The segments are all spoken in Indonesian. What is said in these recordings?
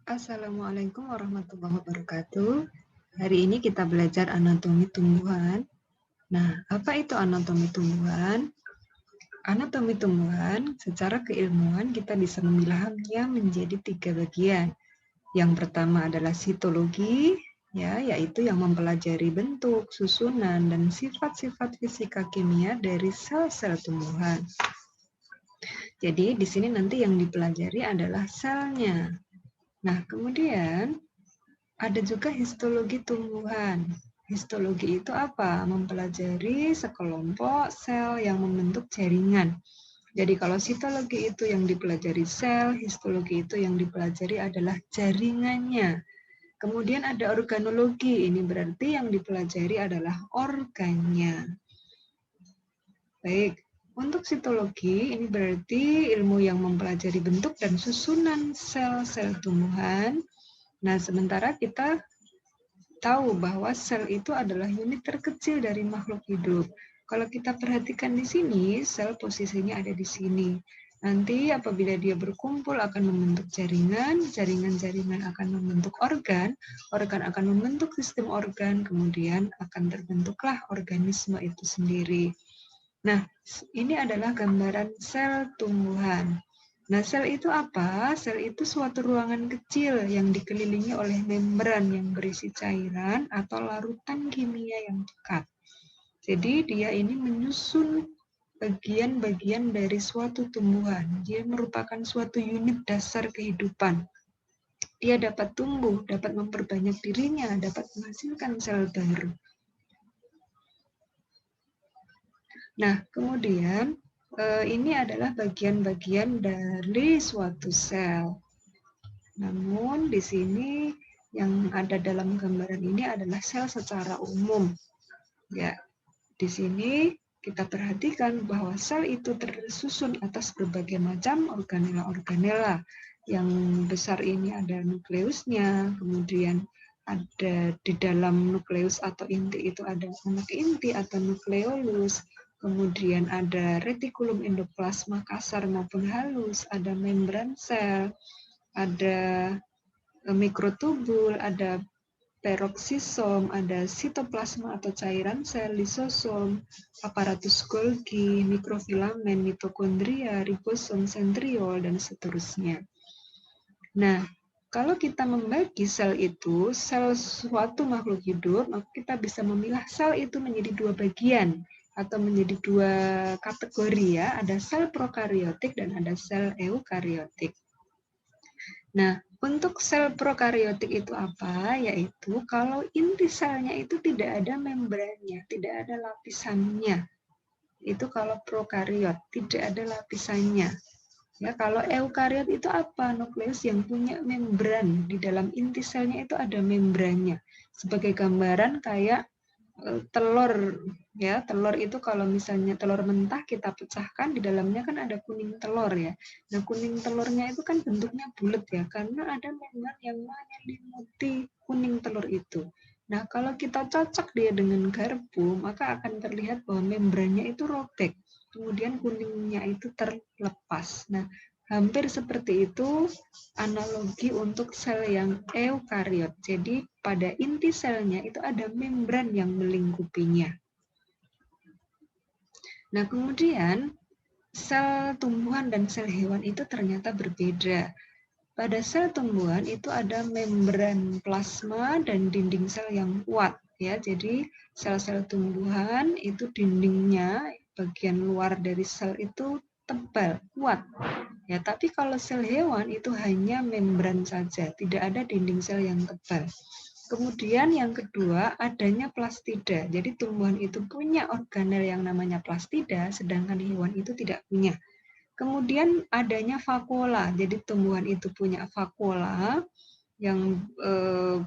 Assalamualaikum warahmatullahi wabarakatuh. Hari ini kita belajar anatomi tumbuhan. Nah, apa itu anatomi tumbuhan? Anatomi tumbuhan, secara keilmuan kita bisa memilahnya menjadi 3 bagian. Yang pertama adalah sitologi, ya, yaitu yang mempelajari bentuk, susunan, dan sifat-sifat fisika kimia dari sel-sel tumbuhan. Jadi, di sini nanti yang dipelajari adalah selnya. Nah, kemudian ada juga histologi tumbuhan. Histologi itu apa? Mempelajari sekelompok sel yang membentuk jaringan. Jadi kalau sitologi itu yang dipelajari sel, histologi itu yang dipelajari adalah jaringannya. Kemudian ada organologi, ini berarti yang dipelajari adalah organnya. Baik, untuk sitologi ini berarti ilmu yang mempelajari bentuk dan susunan sel-sel tumbuhan. Nah, sementara kita tahu bahwa sel itu adalah unit terkecil dari makhluk hidup. Kalau kita perhatikan di sini, sel posisinya ada di sini. Nanti apabila dia berkumpul akan membentuk jaringan, jaringan-jaringan akan membentuk organ, organ akan membentuk sistem organ, kemudian akan terbentuklah organisme itu sendiri. Nah, ini adalah gambaran sel tumbuhan. Nah, sel itu apa? Sel itu suatu ruangan kecil yang dikelilingi oleh membran yang berisi cairan atau larutan kimia yang pekat. Jadi, dia ini menyusun bagian-bagian dari suatu tumbuhan. Dia merupakan suatu unit dasar kehidupan. Dia dapat tumbuh, dapat memperbanyak dirinya, dapat menghasilkan sel baru. Nah, kemudian ini adalah bagian-bagian dari suatu sel. Namun di sini yang ada dalam gambaran ini adalah sel secara umum. Ya, di sini kita perhatikan bahwa sel itu tersusun atas berbagai macam organela-organela. Yang besar ini ada nukleusnya, kemudian ada di dalam nukleus atau inti itu ada anak inti atau nukleolus, kemudian ada retikulum endoplasma kasar maupun halus, ada membran sel, ada mikrotubul, ada peroksisom, ada sitoplasma atau cairan sel, lisosom, aparatus Golgi, mikrofilamen, mitokondria, ribosom, sentriol, dan seterusnya. Nah, kalau kita membagi sel itu, sel suatu makhluk hidup, maka kita bisa memilah sel itu menjadi 2 bagian atau menjadi 2 kategori ya, ada sel prokariotik dan ada sel eukariotik. Nah, untuk sel prokariotik itu apa? Yaitu kalau inti selnya itu tidak ada membrannya, tidak ada lapisannya. Itu kalau prokariot, tidak ada lapisannya. Ya, kalau eukariot itu apa? Nukleus yang punya membran. Di dalam inti selnya itu ada membrannya. Sebagai gambaran kayak telur, ya, telur itu kalau misalnya telur mentah kita pecahkan, di dalamnya kan ada kuning telur ya. Nah, kuning telurnya itu kan bentuknya bulat ya, karena ada membran yang menyelimuti kuning telur itu. Nah, kalau kita cocok dia dengan garpu, maka akan terlihat bahwa membrannya itu robek, kemudian kuningnya itu terlepas. Nah, hampir seperti itu analogi untuk sel yang eukariot. Jadi pada inti selnya itu ada membran yang melingkupinya. Nah, kemudian sel tumbuhan dan sel hewan itu ternyata berbeda. Pada sel tumbuhan itu ada membran plasma dan dinding sel yang kuat ya. Jadi sel-sel tumbuhan itu dindingnya bagian luar dari sel itu tebal, kuat. Ya, tapi kalau sel hewan itu hanya membran saja, tidak ada dinding sel yang tebal. Kemudian yang kedua, adanya plastida. Jadi tumbuhan itu punya organel yang namanya plastida, sedangkan hewan itu tidak punya. Kemudian adanya vakuola. Jadi tumbuhan itu punya vakuola yang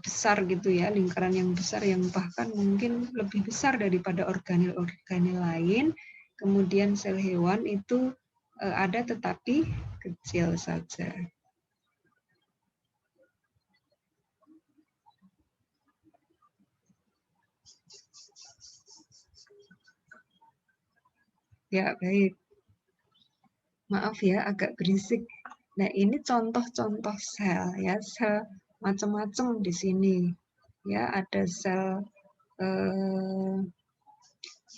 besar gitu ya, lingkaran yang besar yang bahkan mungkin lebih besar daripada organel-organel lain. Kemudian sel hewan itu ada tetapi kecil saja. Ya, baik. Maaf ya, agak berisik. Nah, ini contoh-contoh sel ya, sel macam-macam di sini. Ya, ada sel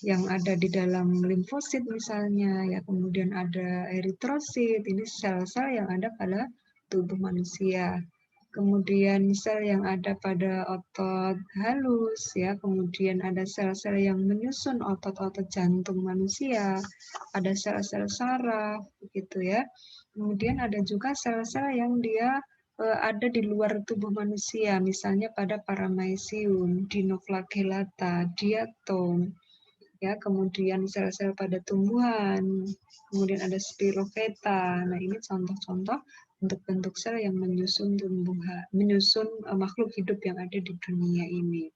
yang ada di dalam limfosit misalnya, ya kemudian ada eritrosit, ini sel-sel yang ada pada tubuh manusia. Kemudian sel yang ada pada otot halus, ya kemudian ada sel-sel yang menyusun otot-otot jantung manusia, ada sel-sel saraf, begitu ya. Kemudian ada juga sel-sel yang dia ada di luar tubuh manusia, misalnya pada paramecium, dinoflagellata, diatom, ya kemudian sel-sel pada tumbuhan, kemudian ada spirofeta. Nah, ini contoh-contoh untuk bentuk sel yang menyusun makhluk hidup yang ada di dunia ini.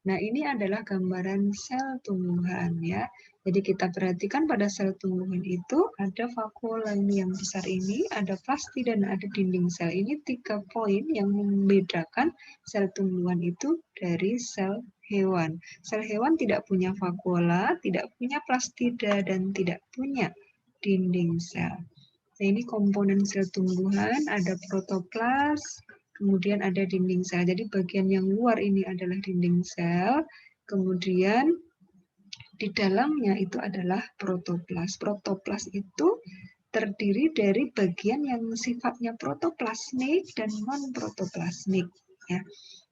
Nah, ini adalah gambaran sel tumbuhan ya. Jadi kita perhatikan pada sel tumbuhan itu ada vakuola ini yang besar ini, ada plastida dan ada dinding sel. Ini 3 poin yang membedakan sel tumbuhan itu dari sel hewan. Sel hewan tidak punya vakuola, tidak punya plastida, dan tidak punya dinding sel. Nah, ini komponen sel tumbuhan, ada protoplas, kemudian ada dinding sel. Jadi bagian yang luar ini adalah dinding sel, kemudian di dalamnya itu adalah protoplas. Protoplas itu terdiri dari bagian yang sifatnya protoplasmik dan non-protoplasmik. Ya.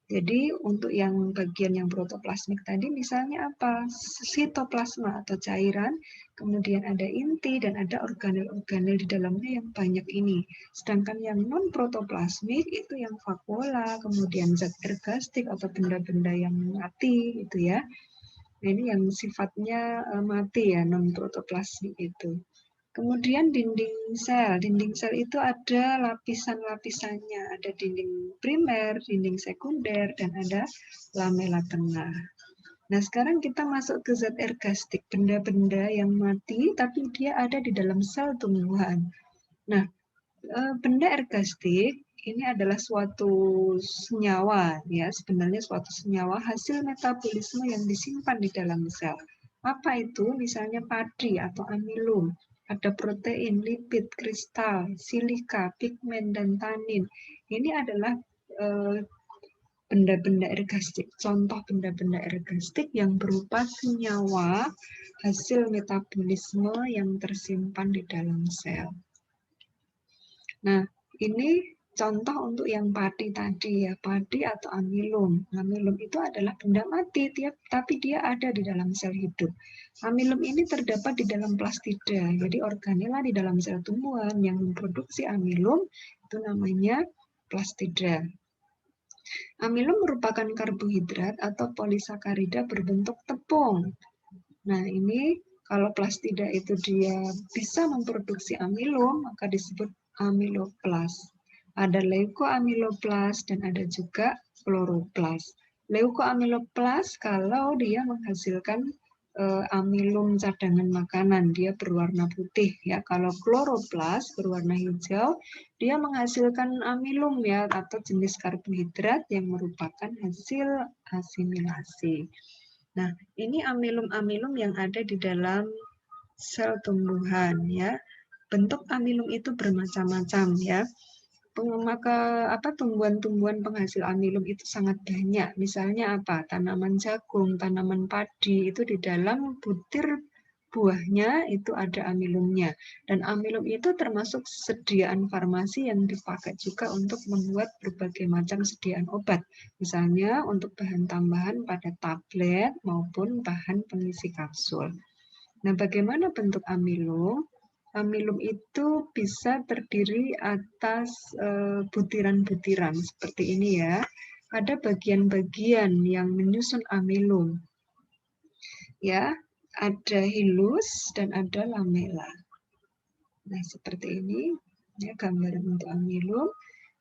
Jadi untuk yang bagian yang protoplasmik tadi misalnya apa? Sitoplasma atau cairan, kemudian ada inti dan ada organel-organel di dalamnya yang banyak ini. Sedangkan yang non-protoplasmik itu yang vakuola, kemudian zat ergastik atau benda-benda yang mati itu ya. Nah, ini yang sifatnya mati ya, non-protoplasmik itu. Kemudian dinding sel itu ada lapisan-lapisannya, ada dinding primer, dinding sekunder, dan ada lamela tengah. Nah, sekarang kita masuk ke zat ergastik, benda-benda yang mati tapi dia ada di dalam sel tumbuhan. Nah, benda ergastik ini adalah suatu senyawa, ya sebenarnya suatu senyawa hasil metabolisme yang disimpan di dalam sel. Apa itu? Misalnya padi atau amilum. Ada protein, lipid, kristal, silika, pigmen, dan tanin. Ini adalah benda-benda ergastik. Contoh benda-benda ergastik yang berupa senyawa hasil metabolisme yang tersimpan di dalam sel. Nah, ini contoh untuk yang padi tadi ya, padi atau amilum. Amilum itu adalah benda mati, tapi dia ada di dalam sel hidup. Amilum ini terdapat di dalam plastida, jadi organela di dalam sel tumbuhan yang memproduksi amilum itu namanya plastida. Amilum merupakan karbohidrat atau polisakarida berbentuk tepung. Nah, ini kalau plastida itu dia bisa memproduksi amilum, maka disebut amiloplas. Ada leukoamiloplas dan ada juga kloroplas. Leukoamiloplas kalau dia menghasilkan amilum cadangan makanan, dia berwarna putih ya. Kalau kloroplas berwarna hijau, dia menghasilkan amilum ya atau jenis karbohidrat yang merupakan hasil asimilasi. Nah, ini amilum-amilum yang ada di dalam sel tumbuhan ya. Bentuk amilum itu bermacam-macam ya. Maka tumbuhan-tumbuhan penghasil amilum itu sangat banyak. Misalnya apa? Tanaman jagung, tanaman padi itu di dalam butir buahnya itu ada amilumnya. Dan amilum itu termasuk sediaan farmasi yang dipakai juga untuk membuat berbagai macam sediaan obat. Misalnya untuk bahan tambahan pada tablet maupun bahan pengisi kapsul. Nah, bagaimana bentuk amilum? Amilum itu bisa terdiri atas butiran-butiran seperti ini ya. Ada bagian-bagian yang menyusun amilum. Ya, ada hilus dan ada lamela. Nah, seperti ini ya gambaran untuk amilum.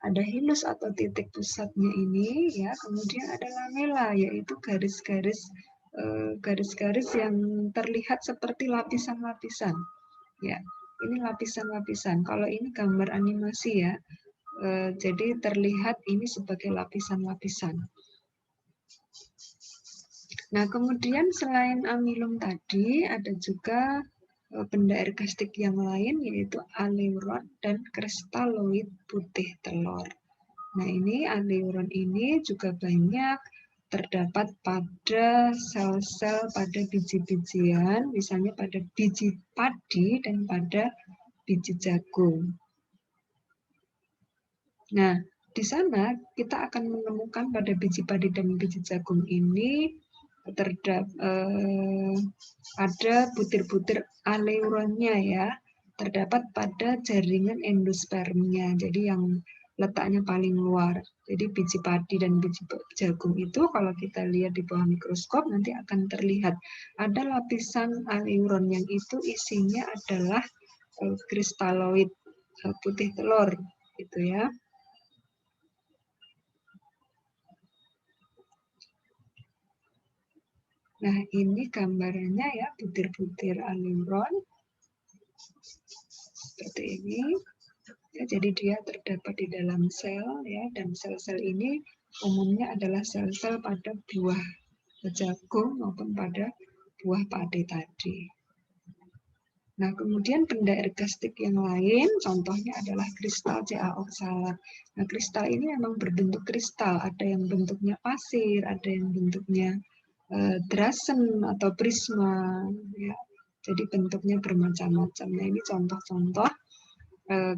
Ada hilus atau titik pusatnya ini ya, kemudian ada lamela yaitu garis-garis yang terlihat seperti lapisan-lapisan. Ya, ini lapisan-lapisan. Kalau ini gambar animasi ya, jadi terlihat ini sebagai lapisan-lapisan. Nah, kemudian selain amilum tadi, ada juga benda ergastik yang lain yaitu aleuron dan kristaloid putih telur. Nah, ini aleuron ini juga banyak terdapat pada sel-sel pada biji-bijian, misalnya pada biji padi dan pada biji jagung. Nah, di sana kita akan menemukan pada biji padi dan biji jagung ini ada butir-butir aleuronnya ya, terdapat pada jaringan endospermnya. Jadi yang letaknya paling luar. Jadi biji padi dan biji jagung itu kalau kita lihat di bawah mikroskop nanti akan terlihat ada lapisan aleuron yang itu isinya adalah kristaloid putih telur gitu ya. Nah, ini gambarannya ya, butir-butir aleuron seperti ini. Ya, jadi dia terdapat di dalam sel ya, dan sel-sel ini umumnya adalah sel-sel pada buah jagung maupun pada buah padi tadi. Nah, kemudian benda ergastik yang lain, contohnya adalah kristal Ca oksalat. Nah, kristal ini memang berbentuk kristal, ada yang bentuknya pasir, ada yang bentuknya drasen atau prisma, ya. Jadi bentuknya bermacam-macam. Nah, ini contoh-contoh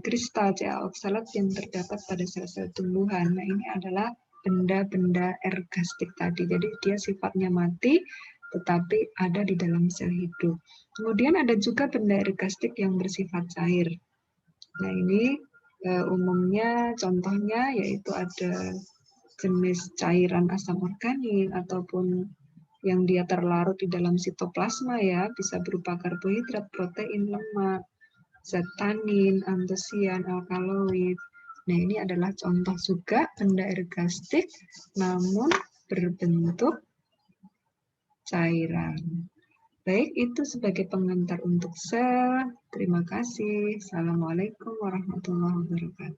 kristal Ca oksalat yang terdapat pada sel-sel tumbuhan. Nah, ini adalah benda-benda ergastik tadi. Jadi dia sifatnya mati, tetapi ada di dalam sel hidup. Kemudian ada juga benda ergastik yang bersifat cair. Nah, ini umumnya contohnya yaitu ada jenis cairan asam organik ataupun yang dia terlarut di dalam sitoplasma ya, bisa berupa karbohidrat, protein, lemak, zat tanin, antosian, alkaloid. Nah, ini adalah contoh juga benda ergastik namun berbentuk cairan. Baik, itu sebagai pengantar untuk sel. Terima kasih. Assalamualaikum warahmatullahi wabarakatuh.